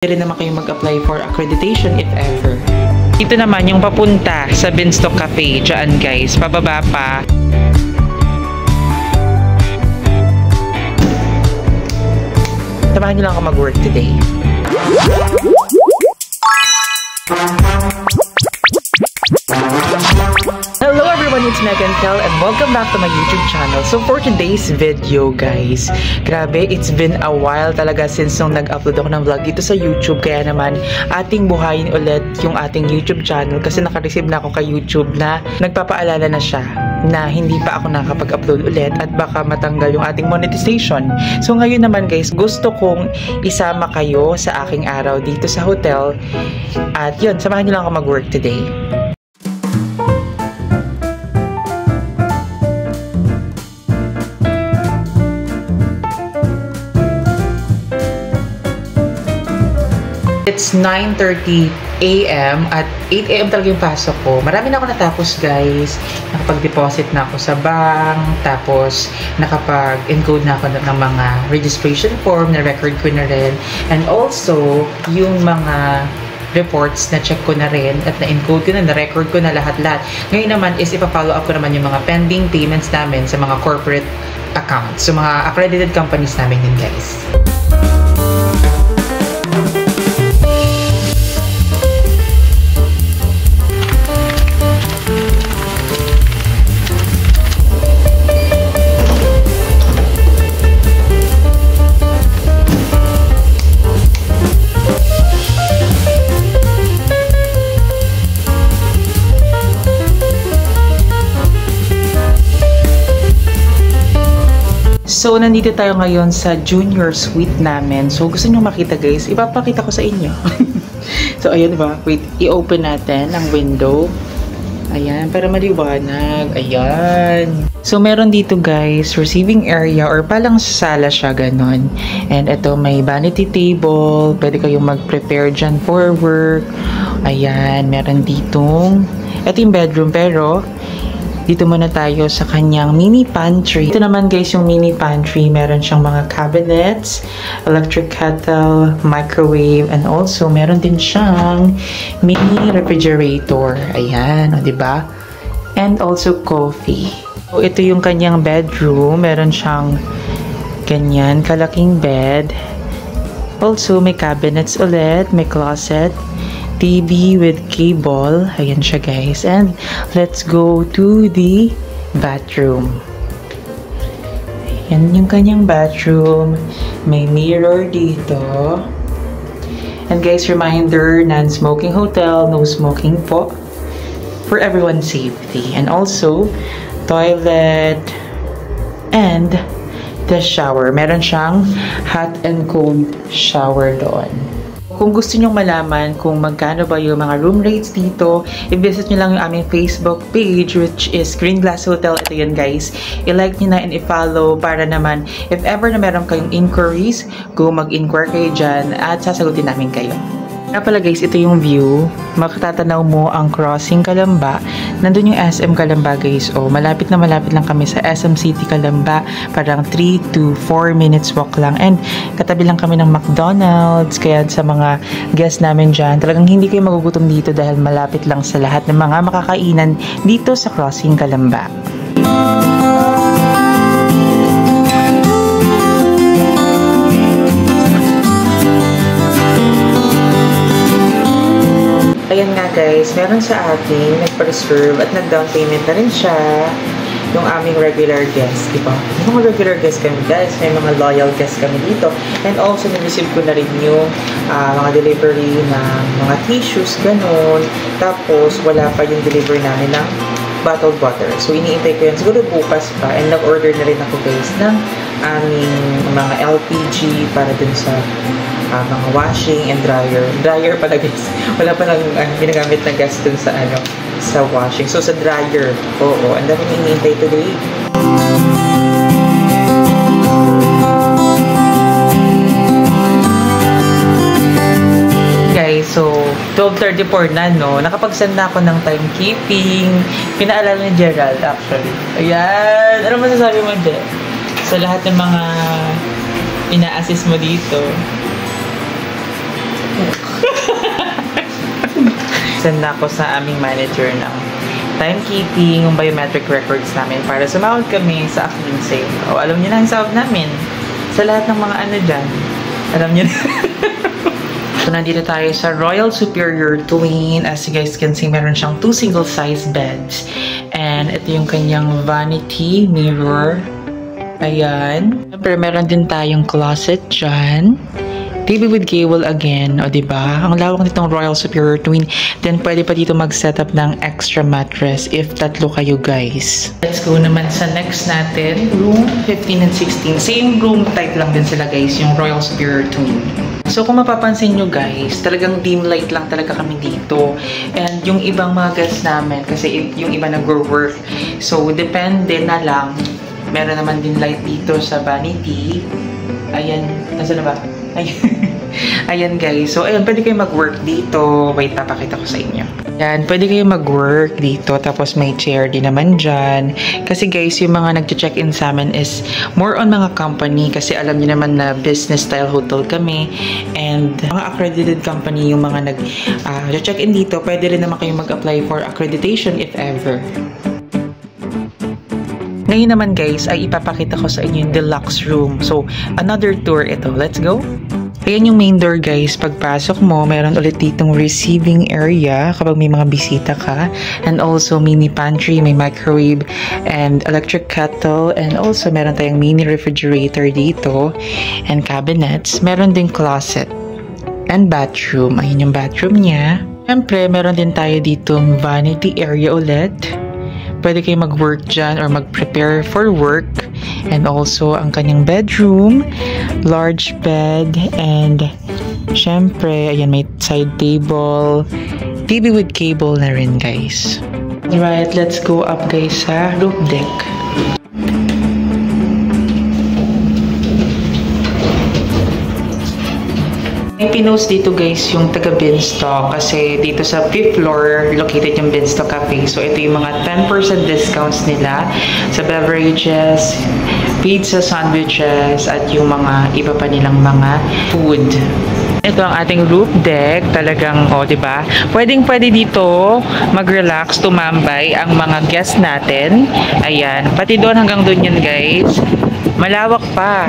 Pwede rin naman kayong mag-apply for accreditation if ever. Dito naman yung papunta sa Beanstalk Cafe. Diyan guys, pababa pa. Samahan nyo lang ako mag-work today. Hello everyone, it's Megan Tel and welcome back to my YouTube channel. So for today's video guys, grabe, it's been a while talaga since nung nag-upload ako ng vlog dito sa YouTube. Kaya naman ating buhayin ulit yung ating YouTube channel kasi naka-receive na ako kay YouTube na nagpapaalala na siya na hindi pa ako nakapag-upload ulit at baka matanggal yung ating monetization. So ngayon naman guys, gusto kong isama kayo sa aking araw dito sa hotel. At yun, samahan nyo lang ako mag-work today. It's 9:30 AM at 8 AM talaga yung pasok ko. Marami na ako natapos guys. Nakapag-deposit na ako sa bank. Tapos nakapag-encode na ako ng mga registration form na record ko na rin. And also, yung mga reports na check ko na rin at na-encode ko na, na-record ko na lahat-lahat. Ngayon naman is ipa-follow up ko naman yung mga pending payments namin sa mga corporate accounts. So mga accredited companies namin din guys. So, nandito tayo ngayon sa junior suite namin. So, gusto nyo makita guys, ipapakita ko sa inyo. So, ayan diba? Wait, i-open natin ang window. Ayan, para maliwanag. Ayan. So, meron dito guys, receiving area or palang sala siya, ganon. And ito, may vanity table. Pwede kayong mag-prepare dyan for work. Ayan, meron ditong, ito yung bedroom pero dito muna tayo sa kanyang mini pantry. Ito naman guys yung mini pantry. Meron siyang mga cabinets, electric kettle, microwave, and also meron din siyang mini refrigerator. Ayan, o diba? And also coffee. So, ito yung kanyang bedroom. Meron siyang ganyan, kalaking bed. Also, may cabinets ulit, may closet, TV with cable. Ayan siya guys. And let's go to the bathroom. Ayan yung kanyang bathroom. May mirror dito. And guys, reminder, non-smoking hotel, no smoking po. For everyone's safety. And also, toilet and the shower. Meron siyang hot and cold shower doon. Kung gusto nyong malaman kung magkano ba yung mga room rates dito, i-visit nyo lang yung aming Facebook page which is Green Glass Hotel. Ito yun guys. I-like nyo na and i-follow para naman if ever na meron kayong inquiries, go mag-inquire kayo dyan at sasagutin namin kayo. Kaya pala guys, ito yung view. Makatatanaw mo ang crossing Calamba. Nandun yung SM Calamba guys. O, malapit na malapit lang kami sa SM City Calamba. Parang 3 to 4 minutes walk lang. And katabi lang kami ng McDonald's. Kaya sa mga guests namin dyan, talagang hindi kayo magugutom dito dahil malapit lang sa lahat ng mga makakainan dito sa crossing Calamba. Ayan nga guys, meron sa atin, nagpa-reserve at nag-down payment na rin siya yung aming regular guest, diba? Yung mga regular guest kami guys, may mga loyal guest kami dito. And also, na-receive ko na rin yung mga delivery ng mga tissues, ganun. Tapos, wala pa yung delivery namin ng bottled water. So, iniintay ko yan. Siguro bukas pa. And nag-order na rin ako guys ng aming mga LPG para dun sa mga washing and dryer. Dryer pala guys. Wala pa lang ginagamit na gas dun sa sa washing. So sa dryer. Oo, ang dami iniintay today. Guys, so 12:34 na, no? Nakapag-send na ako ng timekeeping. Pinaalala ni Gerald actually. Ayan! Ano masasabi mo dyan? Sa lahat ng mga ina-assist mo dito. Send na ako sa aming manager ng timekeeping, yung biometric records namin para sumahod kami sa Aking Sale. O, alam niyo na ang sahod namin. Sa lahat ng mga ano dyan. Alam niyo na. So, nandito tayo sa Royal Superior Twin. As you guys can see, meron siyang 2 single-size beds. And ito yung kanyang vanity mirror. Ayan. Siyempre, meron din tayong closet dyan. TV with cable again, o diba? Ang lawak nitong Royal Superior Twin. Then, pwede pa dito mag-setup ng extra mattress if tatlo kayo, guys. Let's go naman sa next natin. Room 15 and 16. Same room type lang din sila, guys. Yung Royal Superior Twin. So, kung mapapansin nyo, guys, talagang dim light lang talaga kami dito. And yung ibang mga guests namin, kasi yung iba nag-work. So, depende na lang. Meron naman din light dito sa vanity. Ayan. Nasaan na ba? Ayan guys. So, ayun, pwede kayo mag-work dito. Wait, papakita ko sa inyo. Ayan, pwede kayo mag-work dito. Tapos may chair din naman dyan. Kasi guys, yung mga nag-check-in sa amin is more on mga company. Kasi alam niyo naman na business style hotel kami. And mga accredited company yung mga nag-check-in dito. Pwede rin naman kayo mag-apply for accreditation if ever. Ngayon naman guys, ay ipapakita ko sa inyo yung deluxe room. So, another tour ito. Let's go! Ayan yung main door guys. Pagpasok mo, meron ulit ditong receiving area kapag may mga bisita ka. And also mini pantry, may microwave and electric kettle. And also meron tayong mini refrigerator dito. And cabinets. Meron din closet. And bathroom. Ayan yung bathroom niya. Siyempre, meron din tayo ditong vanity area ulit. Pwede kayo mag-work dyan or mag-prepare for work. And also, ang kanyang bedroom, large bed, and syempre, ayan, may side table, TV with cable na rin, guys. Alright, let's go up, guys, sa roof deck. May pinost dito guys yung taga Beanstalk kasi dito sa 5th floor located yung Beanstalk Cafe. So ito yung mga 10% discounts nila sa beverages, pizza, sandwiches, at yung mga iba pa nilang mga food. Ito ang ating roof deck. Talagang, diba? Pwedeng-pwede dito mag-relax, tumambay ang mga guests natin. Ayan. Pati doon hanggang doon yun guys. Malawak pa.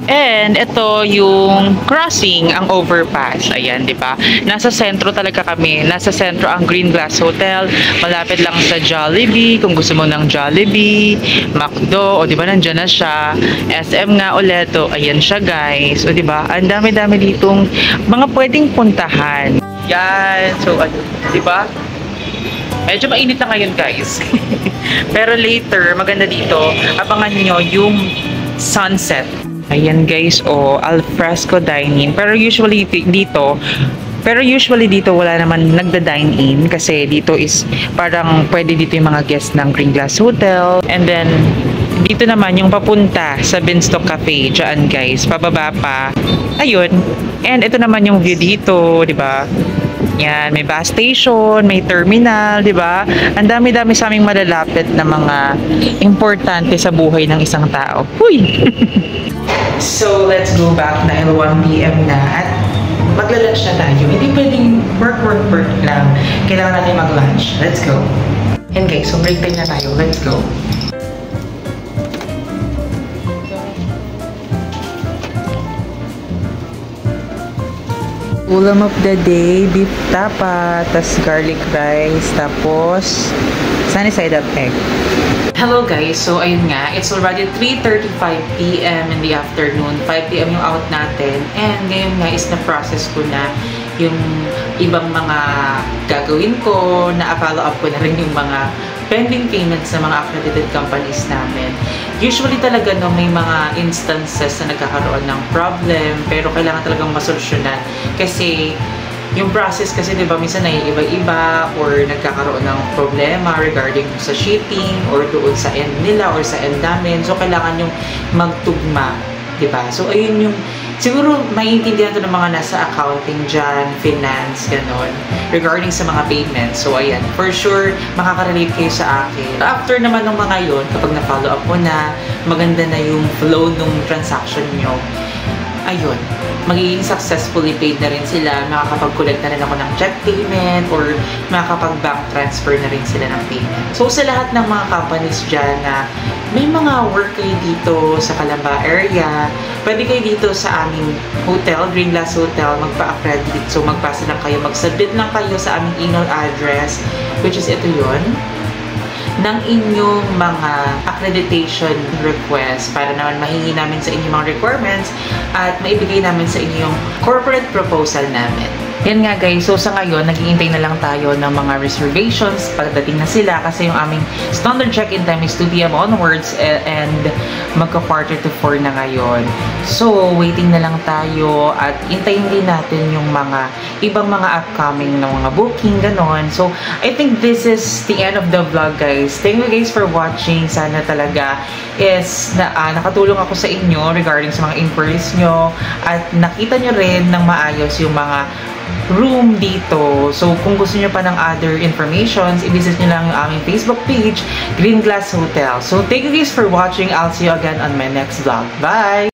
And ito yung crossing, ang overpass. Ayan, di ba? Nasa sentro talaga kami. Nasa sentro ang Green Glass Hotel. Malapit lang sa Jollibee. Kung gusto mo ng Jollibee, McDo, o di ba nandiyan na siya. SM nga ulit. O, ayan siya guys. O di ba? Ang dami-dami ditong mga pwedeng puntahan. Yan. So, ano, di ba? Medyo mainit na ngayon guys. Pero later, maganda dito. Abangan nyo yung sunset. Ayan guys, alfresco dining. Pero usually dito wala naman nagda-dine in kasi dito is parang pwede dito yung mga guests ng Green Glass Hotel. And then dito naman yung papunta sa Beanstalk Cafe, dyan guys, pababa pa. Ayun. And ito naman yung view dito, 'di ba? Yan, may bus station, may terminal, 'di ba? Ang dami-dami sa aming malalapit na mga importante sa buhay ng isang tao. Huy. So, let's go back dahil 1 PM na at magla-lunch na tayo. Hindi pwedeng work lang. Kailangan natin mag-lunch. Let's go. And guys, so break time na tayo. Let's go. Ulam of the day, beef tapa, tas garlic rice, tapos sunny side up egg. Hello guys, so ayun nga, it's already 3:35 PM in the afternoon, 5 PM yung out natin, and ngayon nga is na-process ko na yung ibang mga gagawin ko, na-follow up ko na rin yung mga pending payments sa mga accredited companies namin. Usually talaga no, may mga instances na nagkakaroon ng problem, pero kailangan talagang masolusyonan. Kasi yung process kasi diba minsan naiiba-iba or nagkakaroon ng problema regarding sa shipping or doon sa end nila or sa end namin. So kailangan yung magtugma, diba? So ayun yung siguro maiintindihan to ng mga nasa accounting dyan, finance, ganon, regarding sa mga payments. So ayan, for sure makaka-relate kayo sa akin. After naman ng mga yun, kapag na-follow up mo na, maganda na yung flow ng transaction nyo, ayun, magiging successfully paid na rin sila, makakapag-collect na rin ako ng check payment or makakapag-bank transfer na rin sila ng payment. So sa lahat ng mga companies dyan na may mga work kayo dito sa Calamba area, pwede kayo dito sa aming hotel, Green Glass Hotel, magpa-accredit. So magpasa lang kayo, mag-submit lang kayo sa aming email address, which is ito yun, ng inyong mga accreditation request para naman mahingi namin sa inyong mga requirements at maibigay namin sa inyong corporate proposal namin. Yan nga guys, so sa ngayon, naghihintay na lang tayo ng mga reservations pagdating na sila kasi yung aming standard check-in time is 2 p.m. onwards and magka-quarter to 4 na ngayon. So, waiting na lang tayo at hintayin din natin yung mga ibang mga upcoming na mga booking, ganon. So, I think this is the end of the vlog guys. Thank you guys for watching. Sana talaga is nakatulong ako sa inyo regarding sa mga inquiries nyo at nakita nyo rin ng maayos yung mga room dito. So, kung gusto nyo pa ng other informations, i-visit nyo lang yung aming Facebook page, Green Glass Hotel. So, thank you guys for watching. I'll see you again on my next vlog. Bye!